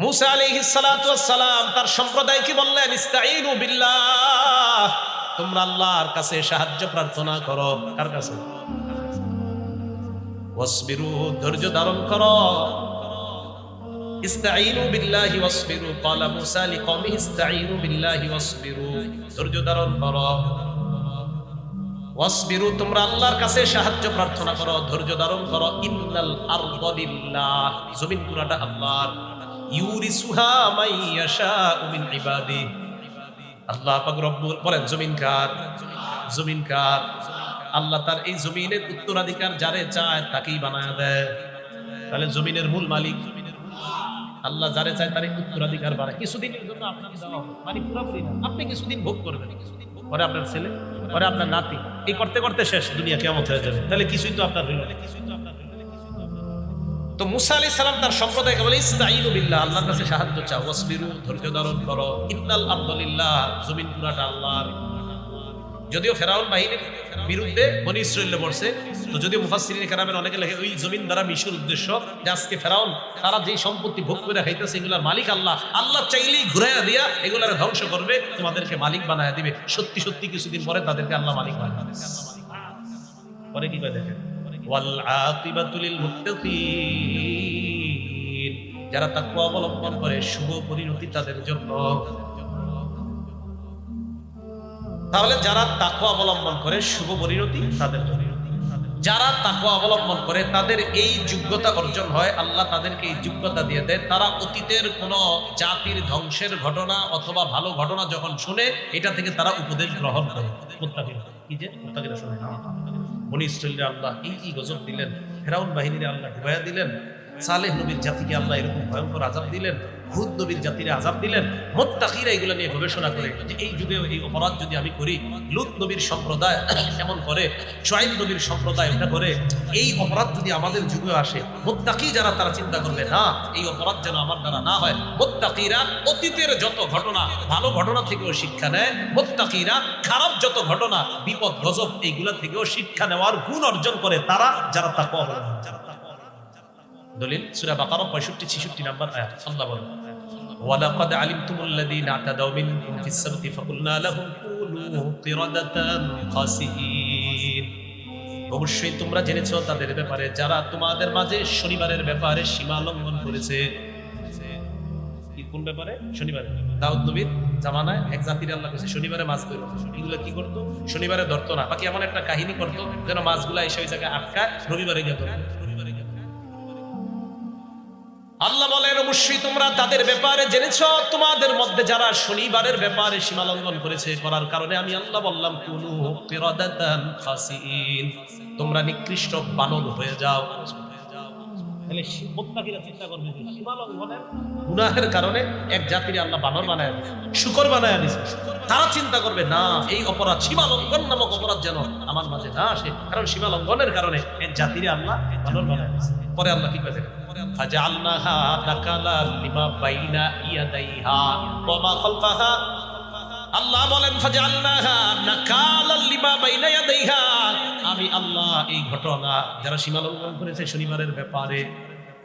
মুসা আলাইহিস সালাতু ওয়াস সালাম তার সম্প্রদায়কে বললেন, ইস্তাঈনু বিল্লাহ, তোমরা আল্লাহর কাছে সাহায্য প্রার্থনা করো। কার কাছে? ওয়াসবিরু, ধৈর্য ধারণ করো। ইস্তাঈনু বিল্লাহি ওয়াসবিরু, ক্বালা মুসা লিকওমিহি ইস্তাঈনু বিল্লাহি ওয়াসবিরু, ধৈর্য ধারণ করো। ওয়াসবিরু, তোমরা আল্লাহর কাছে সাহায্য প্রার্থনা করো, ধৈর্য ধারণ করো। ইন্নাল আরদা লিল্লাহ, জমিন পুরাটা আল্লাহর। ইউরিসুহা মান ইয়াশাউ মিন ইবাদি, আল্লাহ পাক রব্বুল বলেন জমিন কার? জমিন কার? আল্লাহ তার এই জমিনের উত্তরাধিকার যারে চায় তাকেই বানায় দেয়। তাহলে জমিনের মূল মালিক আল্লাহ, যারে চায় তার উত্তরাধিকার বানায়। কিছুদিনের জন্য আপনাকে দেওয়া হবে, মানে পুরোপুরি না, আপনি কিছুদিন ভোগ করবেন, পরে আপনার ছেলে, পরে আপনার নাতি, এই করতে করতে শেষ, দুনিয়া কিয়ামত হয়ে যাবে। তাহলে কিছুই তো আপনার হইল না। তো মুসা আলাইহিস সালাম তার সম্প্রদায়কে বলে, ইস্তাঈনু বিল্লাহ, আল্লাহর কাছে সাহায্য চাও। ওয়াসবিরু, ধৈর্য ধারণ করো। ইন্নাল আরদা লিল্লাহ, জমিন পুরাটা আল্লাহর। যদিও ফেরাউন বাহিনীর বিরুদ্ধে বনি ইসরাঈল বলছে, তো যদিও মুফাসসিরিন কেরামের অনেকে লেখে ওই জমিন দ্বারা মিশুর উদ্দেশ্য যে আজকে ফেরাউন তারা যে সম্পত্তি ভোগ করে খাইতেছে এগুলার মালিক আল্লাহ, আল্লাহ চাইলেই ঘুরাইয়া দিয়া এগুলার ধ্বংস করবে, তোমাদেরকে মালিক বানায়া দিবে। সত্যি সত্যি কিছুদিন পরে তাদেরকে আল্লাহ মালিক বানায়। পরে কি কয় দেখেন, ওয়াল আকিবাতু লিল মুত্তাকিন, যারা তাকওয়া অবলম্বন করে শুভ পরিণতি তাদের জন্য। তাহলে যারা তাকওয়া অবলম্বন করে শুভ পরিণতি তাদের জন্য। যারা তাকওয়া অবলম্বন করে তাদের এই যোগ্যতা অর্জন হয়, আল্লাহ তাদেরকে এই যোগ্যতা দিয়ে দেয়। তারা অতীতের কোন জাতির ধ্বংসের ঘটনা অথবা ভালো ঘটনা যখন শুনে, এটা থেকে তারা উপদেশ গ্রহণ করে। মুত্তাকিন কি যে মুত্তাকিরা শুনে না, বনি ইসরাঈলকে আল্লাহ এই গজব দিলেন, ফেরাউন বাহিনীরে আল্লাহ ডুবাইয়া দিলেন, সালেহ নবীর জাতিকে আল্লাহ এরকম ভয়ঙ্কর আযাব দিলেন, হুদ নবীর জাতিরে আযাব দিলেন। মুত্তাকিরা এগুলো নিয়ে গবেষণা করে যে এই যুগে এই অপরাধ যদি আমি করি, লূত নবীর সম্প্রদায় এমন করে, শুআয়ব নবীর সম্প্রদায় এটা করে, এই অপরাধ যদি আমাদের যুগে আসে, মুত্তাকি যারা তারা চিন্তা করবে না এই অপরাধ যেন আমার দ্বারা না হয়। মুত্তাকিরা অতীতের যত ঘটনা ভালো ঘটনা থেকেও শিক্ষা নেয়, মুত্তাকিরা খারাপ যত ঘটনা বিপদ গজব এইগুলা থেকেও শিক্ষা নেওয়ার গুণ অর্জন করে তারা, যারা তাকওয়া অবলম্বন। দলিল সূরা বাকারা 65-66 নাম্বার আয়াত। আল্লাহ বলেন, ওয়ালাকাদ আলিমতুমুল্লাযীনা আতাদাউ মিনকুম ফিস সাবতি ফাকুলনা লাহুম কুনু কিরাদাতান খাসিঈন, অবশ্যই তোমরা জেনেছো তাদের ব্যাপারে যারা তোমাদের মাঝে শনিবারের ব্যাপারে সীমা লঙ্ঘন করেছে। কি কোন ব্যাপারে? শনিবারে। দাউদ নবীর জামানায় এক জাতির আল্লাহ কাছে শনিবারে মাছ ধরতো। এগুলো কি করতো? শনিবারে ধরতো না, বাকি এমন একটা কাহিনী করতো যেন মাছগুলা এসে ওই জায়গায় আটকায়, রবিবারে গিয়ে ধরতো। আল্লাহ বলেন, অবশ্যই তোমরা তাদের ব্যাপারে জেনেছো তোমাদের মধ্যে যারা শনিবারের ব্যাপারে সীমা লঙ্ঘন করেছে, করার কারণে আমি আল্লাহ বললাম কুনু কিরাদাতান খাসিঈন, তোমরা নিকৃষ্ট বানর হয়ে যাও। তাহলে মুত্তাকিরা চিন্তা করবে যে সীমা লঙ্ঘনের গুনাহের কারণে এক জাতির আল্লাহ বানর বানায় দিয়েছে, শূকর বানায় দিয়েছে। তারা চিন্তা করবে না এই অপরাধ সীমা লঙ্ঘন নামক অপরাধ যেন আমার মাঝে না আসে, কারণ সীমা লঙ্ঘনের কারণে এক জাতির আল্লাহ বানর বানায় দিয়েছে। পরে আল্লাহ কি করে ফাজআলনাহা নাকালাল লিমা বাইনা ইয়াদাইহা ওয়া মা খালফাহা, আল্লাহ বলেন ফাজআলনাহা নাকালাল লিমা বাইনা ইয়াদাইহা, আমি আল্লাহ এই ঘটনা যারা সীমা লঙ্ঘন করেছে শনিবারের ব্যাপারে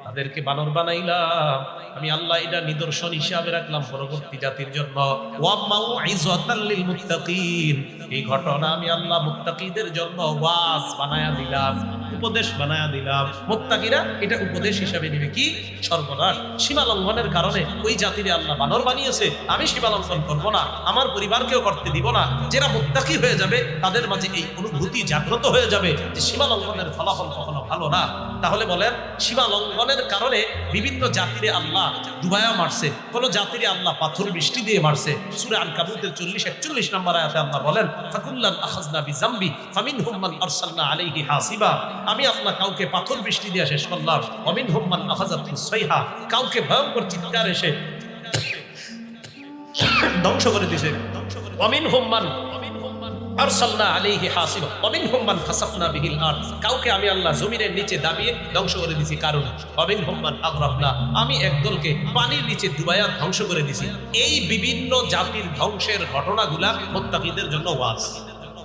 তাদেরকে বানর বানাইলাম, আমি আল্লাহ এটা নিদর্শন হিসাবে রাখলাম পরবর্তী জাতির জন্য। ওয়া মাউইযাতাল লিল মুত্তাকিন, এই ঘটনা আমি আল্লাহ মুত্তাকিদের জন্য ওয়াজ বানায়া দিলাম, উপদেশ বানায়া দিলাম। মুত্তাকিরা এটা উপদেশ হিসাবে নেবে। কি সর্বনাশ, সীমা লঙ্ঘনের কারণে ওই জাতিরে আল্লাহ বানর বানিয়েছে, আমি সীমা লঙ্ঘন করব না, আমার পরিবারকেও করতে দিব না। যারা মুত্তাকি হয়ে যাবে তাদের মাঝে এই অনুভূতি জাগ্রত হয়ে যাবে যে সীমা লঙ্ঘনের ফলাফল কখনো ভালো না। তাহলে বলেন, সীমা লঙ্ঘনের কারণে বিভিন্ন জাতিরে আল্লাহ ডুবায়া মারছে, কোন জাতিরে আল্লাহ পাথর বৃষ্টি দিয়ে মারছে। সূরা আনকাবুতের 40-41 নম্বর আয়াতে আল্লাহ বলেন, ফাকুল্লান আখাযনা বিযামবি ফামিনহুম মান আরসালনা আলাইহি হাসিবা, আমি আল্লাহ কাউকে পাথর বৃষ্টি দিয়ে শেষ করলাম, ওয়ামিনহুম মান আখাযাতুস সাইহা, কাউকে ভয়ঙ্কর চিৎকার এসে ধ্বংস করে দিয়েছে। ওয়ামিনহুম মান আরসালনা আলাইহি হাসিবা ওয়ামিনহুম মান খাসাফনা বিহিল আরদ, কাউকে আমি আল্লাহ জমিনের নিচে দাবিয়ে ধ্বংস করে দিয়েছি। কারণ ওয়ামিনহুম মান আগরাকনা, আমি একদলকে পানির নিচে ডুবাইয়া ধ্বংস করে দিয়েছি। এই বিভিন্ন জাতির ধ্বংসের ঘটনাগুলা মুত্তাকিদের জন্য ওয়াজ।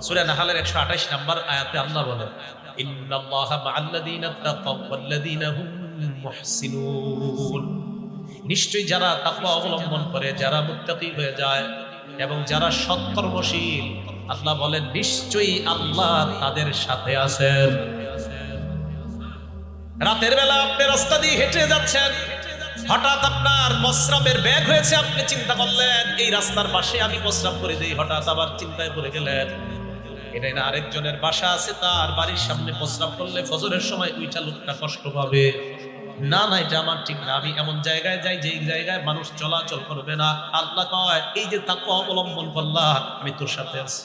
সূরা নাহলের 128 নম্বর আয়াতে আল্লাহ বলেন, ইন্নাল্লাহা মা'আল্লাযীনা তাকাও ওয়াল্লাযীনা হুম মুহসিনুন, নিশ্চয়ই যারা তাকওয়া অবলম্বন করে, যারা মুত্তাকি হয়ে যায় এবং যারা সৎকর্মশীল, আল্লাহ বলেন নিশ্চয়ই আল্লাহ তাদের সাথে আছেন। রাতের বেলা আপনি রাস্তা দিয়ে হেঁটে যাচ্ছেন, হঠাৎ আপনার প্রস্রাবের ব্যাগ হয়েছে, আপনি চিন্তা করলেন এই রাস্তার পাশে আমি প্রস্রাব করে দিই, হঠাৎ আবার চিন্তায় পড়ে গেলেন এটা না আরেকজনের বাসা আছে, তার বাড়ির সামনে প্রস্রাব করলে ফজরের সময় ওইটা লোকটা কষ্ট পাবে, না না এটা আমার ঠিক না, আমি এমন জায়গায় যাই যে জায়গায় মানুষ চলাচল করবে না। আল্লাহ কয় এই যে তাকওয়া অবলম্বন করলা আমি তোর সাথে আছি।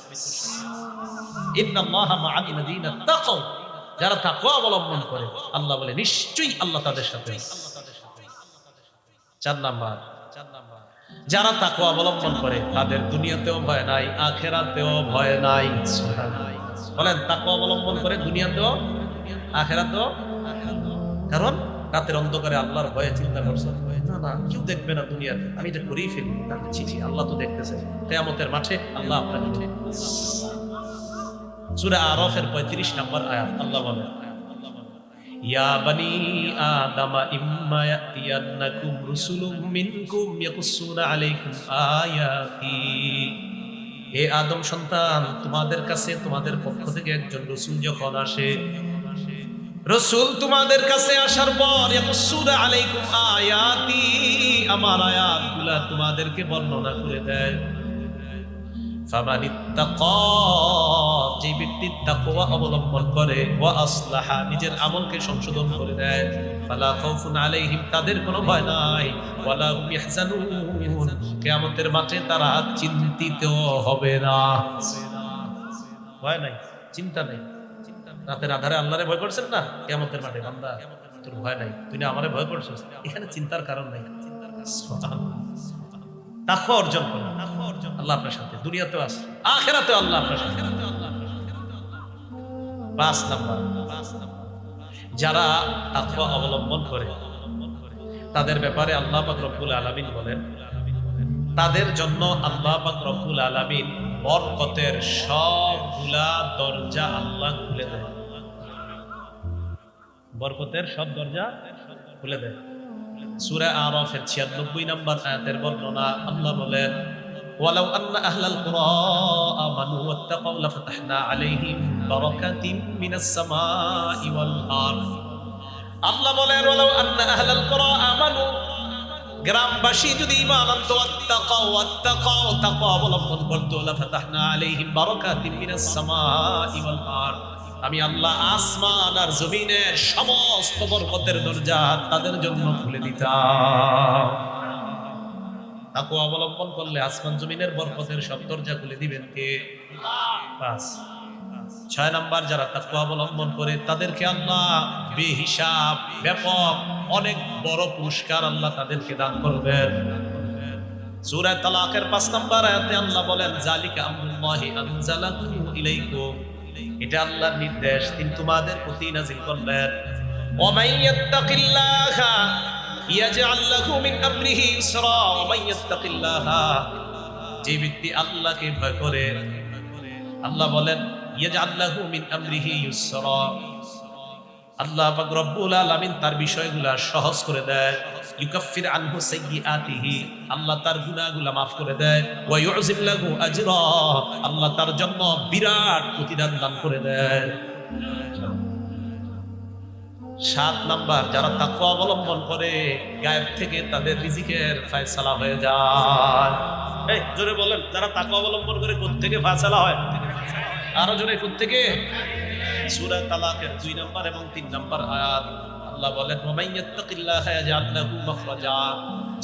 ইন্নাল্লাহা মা'আল-লাযীনা তাকাও, যারা তাকওয়া অবলম্বন করে আল্লাহ বলে নিশ্চয়ই আল্লাহ তাদের সাথে আছে। 4 নাম্বার, যারা তাকওয়া অবলম্বন করে তাদের দুনিয়াতেও ভয় নাই, আখিরাতেও ভয় নাই। বলেন তাকওয়া অবলম্বন করে দুনিয়াতেও আখিরাতেও, কারণ রাতের অন্ধকারে আল্লাহর ভয়ে চিন্তা করছে না না কেউ দেখবে না দুনিয়াতে, আমি এটা করেই ফেলি, আল্লাহ তো দেখতেছে। কিয়ামতের মাঠে আল্লাহ আপনাকে। সূরা আরাফের 35 নম্বর আয়াত আল্লাহ বলেন ইয়া বানি আদামা ইম্মা ইয়াতিয়ান্নাকুম রুসুলুম মিনকুম ইয়াকুসুনা আলাইকুম আয়াতি। হে আদম সন্তান, তোমাদের কাছে তোমাদের পক্ষ থেকে একজন রাসূল যখন আসে, রাসূল তোমাদের কাছে আসার পর ইয়াকুসুনা আলাইকুম আয়াতি, আমার আয়াতগুলো তোমাদেরকে বর্ণনা করে দেয়। ফামানিত্তাকা, যে ব্যক্তি তাকওয়া অবলম্বন করে, ওয়া আসলাহা, নিজের আমলকে সংশোধন করে দেয়, ফালা খাউফুন আলাইহিম, তাদের কোনো ভয় নাই, ওয়ালা হুম ইয়াহজানুন, কিয়ামতের মাঠে তারা চিন্তিত হবে না। ভয় নাই, চিন্তা নাই। রাতের আধারে আল্লাহরে ভয় করছেন না, কিয়ামতের মাঠে বান্দা তোর ভয় নাই, তুই না আমারে ভয় করছিস, এখানে চিন্তার কারণ নাই। সুবহানাল্লাহ। তাকওয়া অর্জন করুন, আল্লাহ আপনার সাথে, দুনিয়াতেও আছে আখিরাতেও আল্লাহ আপনার সাথে। 5 নাম্বার, যারা তাকওয়া অবলম্বন করে তাদের ব্যাপারে আল্লাহ পাক রব্বুল আলামিন বলেন তাদের জন্য আল্লাহ পাক রব্বুল আলামিন বরকতের সবগুলা দরজা আল্লাহ খুলে দেয়। বরকতের সব দরজা খুলে দেয়। সূরা আরাফের 96 নম্বর আয়াতের বর্ণনা আল্লাহ বলেন ওয়ালাউ আন্না আহলাল কুরা আমানু ওয়াত্তাকাউ লাফাতাহনা আলাইহিম বারাকাতিম মিনাস সামাই ওয়াল আরদ। আল্লাহ বলেন ওয়ালাউ আন্না আহলাল কুরা আমানু, গ্রামবাসী যদি ঈমান আনতো, ওয়াত্তাকাউ তাকওয়া অবলম্বন করতো, লাফাতাহনা আলাইহিম বারাকাতিম মিনাস সামাই ওয়াল আরদ, আমি আল্লাহ আসমান আর জমিনের সমস্ত বরকতের দরজা তাদের জন্য খুলে দিতাম। তাকওয়া অবলম্বন করলে আসমান জমিনের বরকতের সব দরজা খুলে দিবেন কে? আল্লাহ। 6 নাম্বার, যারা তাকওয়া অবলম্বন করে তাদেরকে আল্লাহ বেহিসাব ব্যাপক অনেক বড় পুরস্কার আল্লাহ তাদেরকে দান করবেন। সূরা তালাকের 5 নাম্বার আয়াতে আল্লাহ বলেন যালিকা আমরুল্লাহি আনজালাহু ইলাইকুম, এটা আল্লাহর নির্দেশ, তিনি তোমাদের প্রতি নাযিল করলেন। ওয়া মাইয়াত্তাকিল্লাহা ইয়াজআল লাহু মিন আমরিহি ইসরা, ওয়া মাইয়াত্তাকিল্লাহা, যে ব্যক্তি আল্লাহকে ভয় করে, আল্লাহ বলেন ইয়াজআল লাহু মিন আমরিহি ইসরা, আল্লাহ পাক রব্বুল আলামিন তার বিষয়গুলা সহজ করে দেয়। ইউকাফির আনহু সাইয়্যাতিহি, আল্লাহ তার গুনাহগুলো maaf করে দেয়। ওয়া ইউযিম লাহু আজরা, আল্লাহ তার জন্য বিরাট প্রতিদান দান করে দেয়। 7 নাম্বার, যারা তাকওয়া অবলম্বন করে গায়েব থেকে তাদের রিজিকের ফয়সালা হয়ে যায়। এই জোরে বলেন, যারা তাকওয়া অবলম্বন করে কোথা থেকে ফয়সালা হয়? আরো জোরে, কোথা থেকে? সূরা তালাকের 2 নাম্বার এবং 3 নাম্বার আয়াত আল্লাহ বলেন ওয়া মাইয়াত্তাকিল্লাহা ইয়াজআল লাহু মাখরাজা,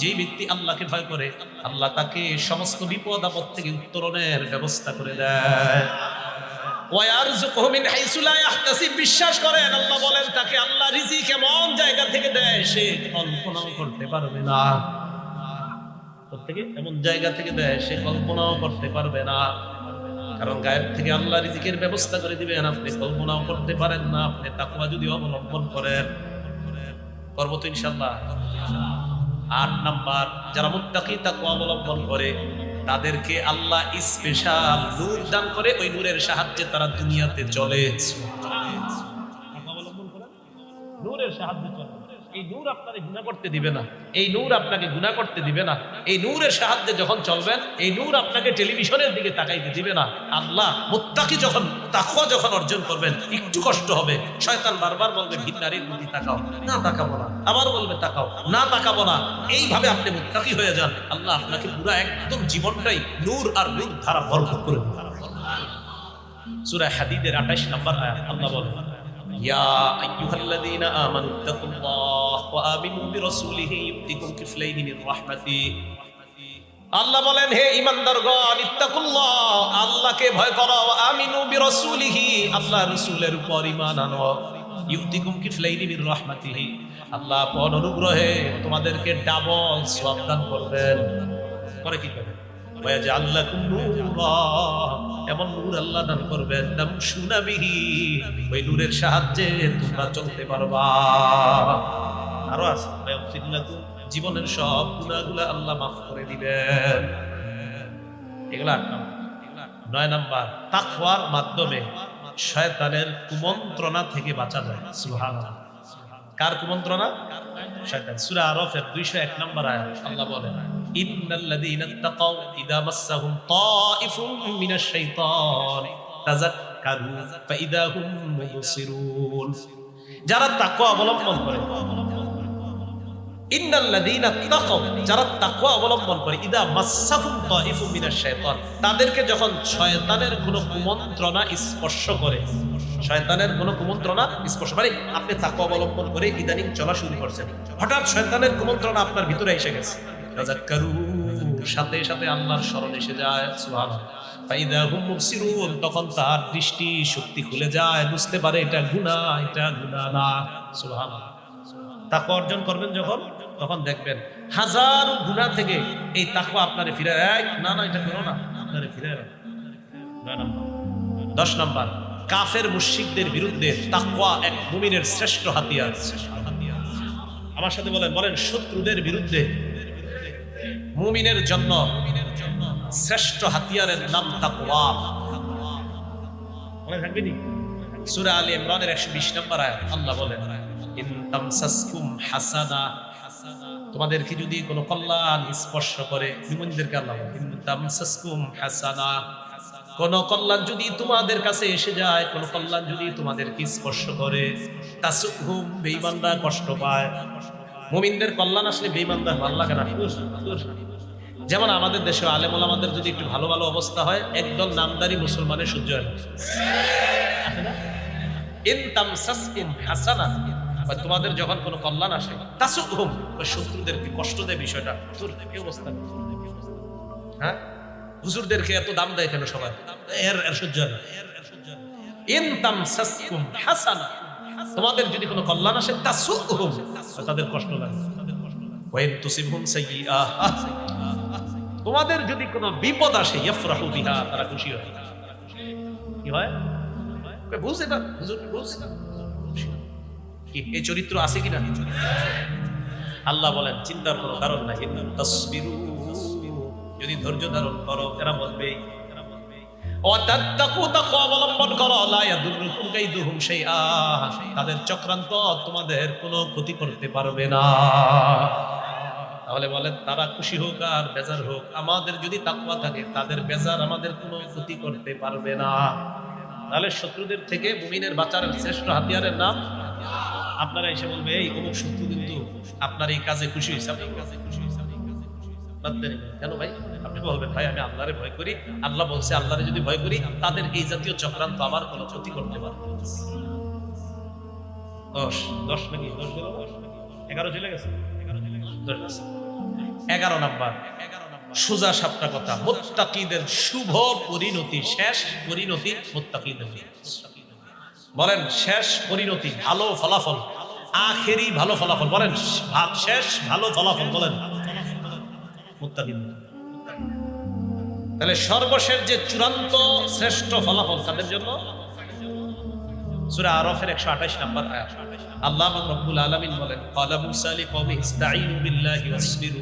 যে ব্যক্তি আল্লাহকে ভয় করে আল্লাহ তাকে সমস্ত বিপদ আপদ থেকে উত্তরণের ব্যবস্থা করে দেয়। ওয়া ইয়ারযুকুহু মিন হাইসু লা ইয়াহতাসিব, বিশ্বাস করেন আল্লাহ বলেন তাকে আল্লাহ রিজিক এমন জায়গা থেকে দেয় সে কল্পনাও করতে পারবে না। প্রত্যেকে এমন জায়গা থেকে দেয় সে কল্পনাও করতে পারবে না, কারণ গায়েব থেকে আল্লাহ রিজিকের ব্যবস্থা করে দিবেন, আপনি কল্পনাও করতে পারেন না। আপনি তাকওয়া যদি অবলম্বন করেন, করব তো ইনশাআল্লাহ। 8 নাম্বার, যারা মুত্তাকি তাকওয়া অবলম্বন করে তাদেরকে আল্লাহ স্পেশাল নূর দান করে, ওই নূরের সাহায্যে তারা দুনিয়াতে চলে। তাকওয়া অবলম্বন করেন, নূরের সাহায্যে চলে। এই নূর আপনাকে গুনাহ করতে দিবে না, এই নূর আপনাকে গুনাহ করতে দিবে না। এই নূরের সাহায্যে যখন চলবেন, এই নূর আপনাকে টেলিভিশনের দিকে তাকাইতে দিবে না। আল্লাহ মুত্তাকি যখন তাকওয়া যখন অর্জন করবেন, একটু কষ্ট হবে। শয়তান বারবার বলবে ভিন্নারীর প্রতি তাকাও, না তাকাবো না, আবার বলবে তাকাও, না তাকাবো না। এইভাবে আপনি মুত্তাকি হয়ে যান, আল্লাহ আপনাকে পুরো একদম জীবনটাই নূর আর নূর ধারা ভরপুর করে দিবেন। সূরা হাদীদের 28 নম্বর আয়াত আল্লাহ বলেন, ইয়া আইয়ুহাল্লাযীনা আমানুত্তাকুল্লাহ ওয়া আমিনু বিরাসূলিহি ইউতিকুম কিফলাইনি মির রাহমাতি। আল্লাহ বলেন, হে ঈমানদারগণ, ইত্তাকুল্লাহ, আল্লাহকে ভয় করো, আমিনু বিরাসূলিহি, আল্লাহর রাসূলের উপর ঈমান আনো, ইউতিকুম কিফলাইনি মির রাহমাতিহি, আল্লাহ আপন অনুগ্রহে তোমাদেরকে ডাবল সওয়াব দান করবেন। পরে কি করবেন? ওয়াজআল লাকুম নূরা, এমন নূর আল্লাহ দান করবেন, তামশুনা বিহি, ওই নূরের সাহায্যে তোমরা চলতে পারবা। আরো আছে, ওয়াগফির লাকুম, জীবনের সব গুনাহগুলো আল্লাহ মাফ করে দিবেন। এগুলা 9 নাম্বার, তাকওয়ার মাধ্যমে শয়তানের কুমন্ত্রণা থেকে বাঁচা যায়। সুবহানাল্লাহ। কার কুমন্ত্রণা? শয়তান। সূরা আরাফের 201 নম্বর আয়াত আল্লাহ বলেন, ইন্নাল্লাযীনা তাকাউ ইযা মাসসাহুম তাইফুম মিনাশ শাইতান তাযাক্কারু ফাইদা হুম মুবসিরুন। যারা তাকওয়া অবলম্বন করে, ইন্নাল্লাযীনা তাকাউ, যারা তাকওয়া অবলম্বন করে, ইযা মাসসাহুম তাইফুম মিনাশ শাইতান, তাদেরকে যখন শয়তানের কোনো কুমন্ত্রণা স্পর্শ করে, শয়তানের কোনো কুমন্ত্রণা স্পর্শ মানে আপনি তাকওয়া অবলম্বন করে ইদানিং চলা শুরু করছেন, হঠাৎ শয়তানের কুমন্ত্রণা আপনার ভিতরে এসে গেছে, তাযাক্কারু, সাথে সাথে আল্লাহর স্মরণ এসে যায়। সুবহানাল্লাহ। ফাইদা হুম মুবসিরুন, তখন তার দৃষ্টি শক্তি খুলে যায়, বুঝতে পারে এটা গুনাহ, এটা গুনাহ না। সুবহানাল্লাহ। তাকওয়া অর্জন করবেন যখন, তখন দেখবেন হাজারো গুনাহ থেকে এই তাকওয়া আপনারে ফিরায়, না না এটা করো না, আপনারে ফিরায়। 9 নাম্বার। 10 নাম্বার, কাফের মুশরিকদের বিরুদ্ধে তাকওয়া এক মুমিনের শ্রেষ্ঠ হাতিয়ার। আমার সাথে বলেন, বলেন, শত্রুদের বিরুদ্ধে মুমিনের জন্য শ্রেষ্ঠ হাতিয়ারের নাম তাকওয়া। মনে থাকবে নি? সূরা আলে ইমরানের 120 নম্বর আয়াত আল্লাহ বলেন, ইন তামসাসকুম হাসানা, তোমাদেরকে যদি কোনো কল্যাণ স্পর্শ করে, মুমিনদেরকে আল্লাহ বলেন, ইন তামসাসকুম হাসানা, কোন কল্যাণ যদি তোমাদের কাছে এসে যায়, কোন কল্যাণ যদি তোমাদেরকে স্পর্শ করে, তাসুহুম, বেঈমানরা কষ্ট পায়। মুমিনদের কল্যাণ আসলে বেঈমানদের ভালো লাগে না। যেমন আমাদের দেশে আলেম ওলামাদের যদি একটু ভালো ভালো অবস্থা হয়, একদল নামদারি মুসলমানের সহ্য হয় না। ইন তামসাসকুম হাসানা, তোমাদের যখন কোনো কল্যাণ আসে, তাসুহুম, ওই শত্রুদেরকে কষ্ট দেয় বিষয়টা। তোর কি অবস্থা? হ্যাঁ, হুজুরদেরকে এত দাম দেয় কেন সবাই? এর সহ্য হয় না। ইন তামসাসকুম হাসানা, তোমাদের যদি কোনো কল্যাণ আসে, তাসুহুম, তাদের কষ্ট লাগে। ওয়া ইন তুসিবহুম সাইয়্যাহ, তোমাদের যদি কোনো বিপদ আসে, ইয়াফরাহু বিহা, তারা খুশি হয়। কি হয়? বুঝে না হুজুর, বুঝে না কি এই চরিত্র আছে কিনা? আল্লাহ বলেন, চিন্তার কোনো কারণ নাই। তাসবিরু, যদি ধৈর্য ধারণ করো, এরা বলবে, ওয়াতাত্তাকু, তাকওয়া অবলম্বন করো, লা ইয়াদুররুকুম কাইদুহুম শাইআ, তাদের চক্রান্ত তোমাদের কোনো ক্ষতি করতে পারবে না। তাহলে বলেন, তারা খুশি হোক আর বেজার হোক, আমাদের যদি তাকওয়া থাকে, তাদের বেজার আমাদের কোনো ক্ষতি করতে পারবে না। তাহলে শত্রুদের থেকে মুমিনের বাঁচার শ্রেষ্ঠ হাতিয়ারের নাম। আপনারা এসে বলবে, এই অমুক শত্রু কিন্তু আপনার এই কাজে খুশি হয়েছে, আপনি কাজে খুশি হয়েছে, কেন ভাই? আপনি বলবেন, ভাই আমি আল্লাহরে ভয় করি, আল্লাহ বলছে আল্লাহরে যদি ভয় করি, তাদের এই জাতীয় চক্রান্ত আমার কোনো ক্ষতি করতে পারবে না। 10 নাকি 11 চলে গেছে। 11 নাম্বার, সোজা সাপটা কথা, মুত্তাকিদের শুভ পরিণতি, শেষ পরিণতি মুত্তাকিদের। বলেন, শেষ পরিণতি, ভালো ফলাফল, আখেরি ভালো ফলাফল, বলেন শেষ ভালো ফলাফল, বলেন মুত্তাকিদের। তাহলে সর্বশেষ যে চূড়ান্ত শ্রেষ্ঠ ফলাফল তাদের জন্য। সূরা আরাফের 128 নম্বর আয়াত আল্লাহ রাব্বুল আলামিন বলেন, ক্বালা মূসা লিকওমি ইসতাঈনু বিল্লাহি ওয়াসবিরু।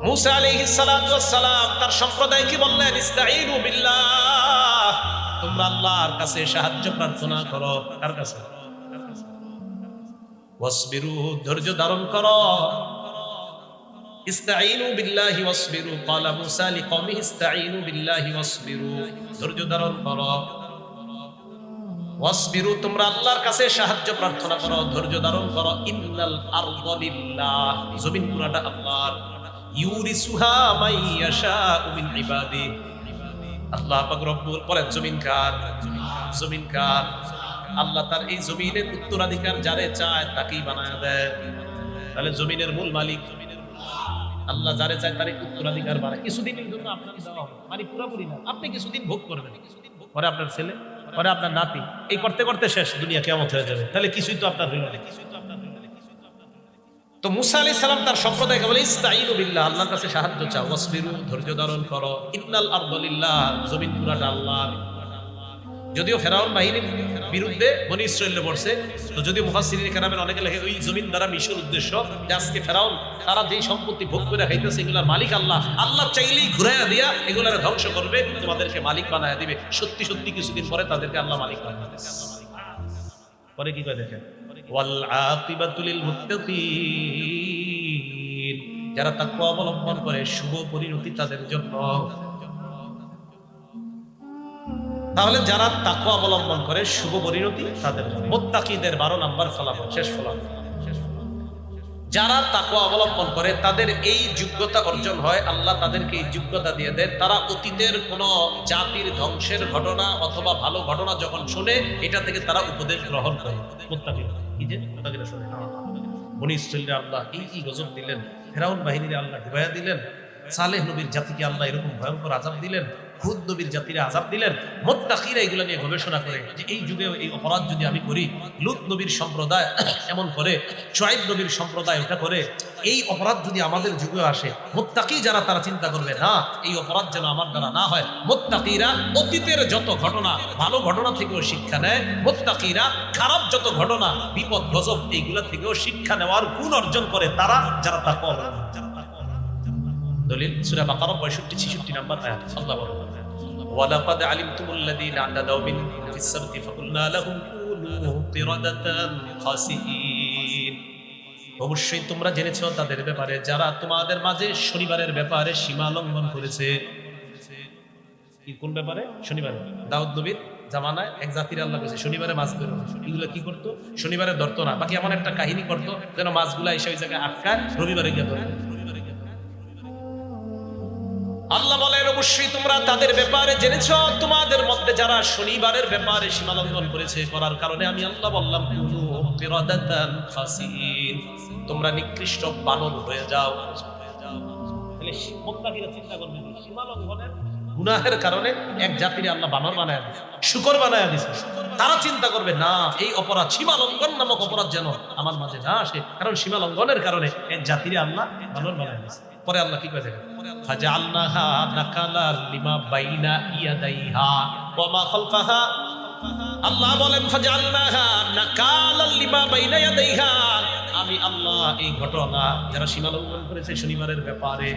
মূসা আলাইহিস সালাতু ওয়াস সালাম তার সম্প্রদায়কে বললেন, ইসতাঈনু বিল্লাহ, তোমরা আল্লাহর কাছে সাহায্য প্রার্থনা করো। কার কাছে? ওয়াসবিরু, ধৈর্য ধারণ করো। ইস্তাঈনু বিল্লাহি ওয়াসবিরু, ক্বালা মূসা লিকওমিহি ইস্তাঈনু বিল্লাহি ওয়াসবিরু, ধৈর্য ধারণ করো। ওয়াসবিরু, তোমরা আল্লাহর কাছে সাহায্য প্রার্থনা করো, ধৈর্য ধারণ করো। ইন্নাল আরদা লিল্লাহ, জমিন পুরাটা আল্লাহর। ইউরিসুহা মান ইয়াশাউ মিন ইবাদি, আল্লাহ পাক রব্বুল বলেন জমিন কার? জমিন কার? আল্লাহ তার এই জমিনের উত্তরাধিকার যারে চায় তাকেই বানায় দেয়। তাহলে জমিনের মূল মালিক আল্লাহ, যারে চায় তারে উত্তরাধিকার বানায়। কিছুদিনের জন্য আপনাকে দেওয়া হবে, মানে পুরোপুরি না, আপনি কিছুদিন ভোগ করবেন, পরে আপনার ছেলে, পরে আপনার নাতি, এই করতে করতে শেষ, দুনিয়া কিয়ামত হয়ে যাবে। তাহলে কিছুই তো আপনার হইল না। তো মুসা আলাইহিস সালাম তার সম্প্রদায়কে বলে ইস্তাঈনু বিল্লাহ, আল্লাহর কাছে সাহায্য চাও। ওয়াসবিরু, ধৈর্য ধারণ করো। ইন্নাল আরদা লিল্লাহ, জমিন পুরাটা আল্লাহর। যদিও ফেরাউন বাহিনীর বিরুদ্ধে বনি ইসরাঈলে পড়ছে, তো যদিও মুফাসসিরিন কেরামের অনেকে লেখে ওই জমিন দ্বারা মিশর উদ্দেশ্য যে আজকে ফেরাউন তারা যেই সম্পত্তি ভোগ করে খাইতেছে এগুলার মালিক আল্লাহ, আল্লাহ চাইলেই ঘুরাইয়া দিয়া এগুলার ধ্বংস করবে, তোমাদেরকে মালিক বানায়া দিবে। সত্যি সত্যি কিছুদিন পরে তাদেরকে আল্লাহ মালিক বানায় দিবে। পরে কি করে দেখেন, ওয়াল আকিবাতু লিল মুত্তাকিন, যারা তাকওয়া অবলম্বন করে শুভ পরিণতি তাদের জন্য। তাহলে যারা তাকওয়া অবলম্বন করে শুভ পরিণতি তাদের জন্য। মুত্তাকিদের 12 নাম্বার ফলাফল, শেষ ফলাফল, যারা তাকওয়া অবলম্বন করে তাদের এই যোগ্যতা অর্জন হয়, আল্লাহ তাদেরকে এই যোগ্যতা দিয়ে দেন। তারা অতীতের কোন জাতির ধ্বংসের ঘটনা অথবা ভালো ঘটনা যখন শুনে, এটা থেকে তারা উপদেশ গ্রহণ করে। মুত্তাকিরা কি যে মুত্তাকিরা শুনে, বনি ইসরাঈলকে আল্লাহ এই গজব দিলেন, ফেরাউন বাহিনীর আল্লাহ ডুবাইয়া দিলেন, সালেহ নবীর জাতিকে আল্লাহ এরকম ভয়ঙ্কর আযাব দিলেন, হুদ নবীর জাতিরে আযাব দিলেন। মুত্তাকিরা এগুলো নিয়ে গবেষণা করে যে এই যুগে এই অপরাধ যদি আমি করি, লূত নবীর সম্প্রদায় এমন করে, শুআয়ব নবীর সম্প্রদায় এটা করে, এই অপরাধ যদি আমাদের যুগে আসে, মুত্তাকি যারা তারা চিন্তা করবে না এই অপরাধ যেন আমার দ্বারা না হয়। মুত্তাকিরা অতীতের যত ঘটনা ভালো ঘটনা থেকেও শিক্ষা নেয়, মুত্তাকিরা খারাপ যত ঘটনা বিপদ গজব এইগুলা থেকেও শিক্ষা নেওয়ার গুণ অর্জন করে তারা, যারা তাকওয়া অবলম্বন করে। দলিল সূরা বাকারা 65-66 নাম্বার আয়াত, আল্লাহ বলেন ওয়ালাকাদ আলিমতুমুল্লাযীনা আ'তাদাউ মিনকুম ফিস-সাবতি ফাকুলনা লাহুম কুনু কিরাদাতান খাসিঈন, অবশ্যই তোমরা জেনেছো তাদের ব্যাপারে যারা তোমাদের মাঝে শনিবারের ব্যাপারে সীমা লঙ্ঘন করেছে। কি কোন ব্যাপারে? শনিবারে। দাউদ নবীর জামানায় এক জাতির আল্লাহ করেছে শনিবারে মাছ ধরো, এগুলো কি করতো? শনিবারে ধরতো না, বাকি এমন একটা কাহিনী করতো যেন মাছগুলা এসে ওই জায়গায় আটকায়, রবিবারে গিয়ে ধরতো। আল্লাহ বলেন অবশ্যই তোমরা তাদের ব্যাপারে জেনেছো তোমাদের মধ্যে যারা শনিবারের ব্যাপারে সীমা লঙ্ঘন করেছে, করার কারণে আমি আল্লাহ বললাম কুনু কিরাদাতান খাসিঈন, তোমরা নিকৃষ্ট বানর হয়ে যাও। তাহলে মুত্তাকিরা চিন্তা করবেন সীমা লঙ্ঘনের গুনাহের কারণে এক জাতির আল্লাহ বানর বানায়া দিয়েছে, শূকর বানায়া দিয়েছে। তারা চিন্তা করবে না এই অপরাধ সীমা লঙ্ঘন নামক অপরাধ যেন আমার মাঝে না আসে, কারণ সীমা লঙ্ঘনের কারণে এক জাতির আল্লাহ বানর বানায়া দিয়েছে। পরে আল্লাহ কি করে দেখেন, ফাজআলনাহা নাকালাল লিমা বাইনা ইয়াদাইহা ওয়া মা খালফাহা, আল্লাহ বলেন ফাজআলনাহা নাকালাল লিমা বাইনা ইয়াদাইহা, আমি আল্লাহ এই ঘটনা যারা সীমা লঙ্ঘন করেছে শনিবারের ব্যাপারে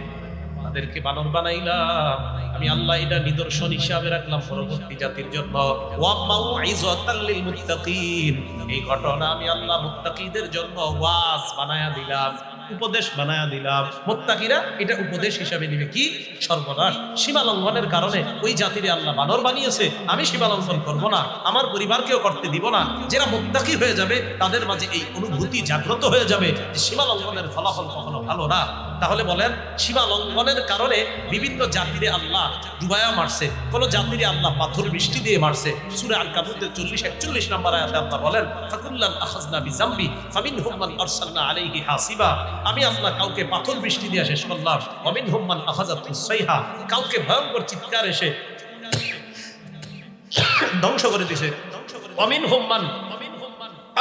তাদেরকে বানর বানাইলাম, আমি আল্লাহ এটা নিদর্শন হিসাবে রাখলাম পরবর্তী জাতির জন্য। ওয়া মাউইযাতাল লিল মুত্তাকিন, এই ঘটনা আমি আল্লাহ মুত্তাকিদের জন্য ওয়াজ বানায়া দিলাম, উপদেশ বানায়া দিলাম। মুত্তাকিরা এটা উপদেশ হিসাবে নিবে। কি সর্বনাশ, সীমা লঙ্ঘনের কারণে ওই জাতিরে আল্লাহ বানর বানিয়েছে, আমি সীমা লঙ্ঘন করবো না, আমার পরিবারকেও করতে দিব না। যারা মুত্তাকি হয়ে যাবে তাদের মাঝে এই অনুভূতি জাগ্রত হয়ে যাবে যে সীমা লঙ্ঘনের ফলাফল কখনো ভালো না। তাহলে বলেন সীমা লঙ্ঘনের কারণে বিভিন্ন জাতিরে আল্লাহ ডুবায়া মারছে, কোন জাতিরে আল্লাহ পাথর বৃষ্টি দিয়ে মারছে। সূরা আল-কাবুতের 40-41 নম্বর আয়াতে আল্লাহ বলেন ফাকুল্লান আখাযনা বিযামবি ফামিনহুম মান আরসালনা আলাইহি হাসিবা, আমি আল্লাহ কাউকে পাথর বৃষ্টি দিয়ে শেষ করলাম, ওয়ামিনহুম মান আখাযাতুস সাইহা, কাউকে ভয়ঙ্কর চিৎকার এসে ধ্বংস করে দিয়েছে, ওয়ামিনহুম মান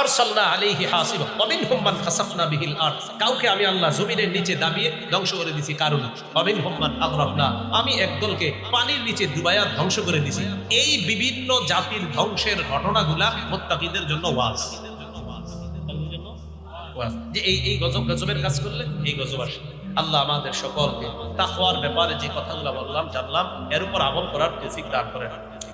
আরসালনা আলাইহি হাসিবা ওয়ামিনহুম মান খাসাফনা বিহিল আরদ, কাউকে আমি আল্লাহ জমিনের নিচে দাবিয়ে ধ্বংস করে দিয়েছি। কারণ ওয়ামিনহুম মান আগরাকনা, আমি একদলকে পানির নিচে ডুবাইয়া ধ্বংস করে দিয়েছি। এই বিভিন্ন জাতির ধ্বংসের ঘটনাগুলা মুত্তাকিদের জন্য ওয়াজ, যে এই গজবের কাজ করলে এই গজব আসে। আল্লাহ আমাদের সকলকে তাকওয়ার ব্যাপারে যে কথাগুলো বললাম জানলাম এর উপর আমল করার তৌফিক দান করেন।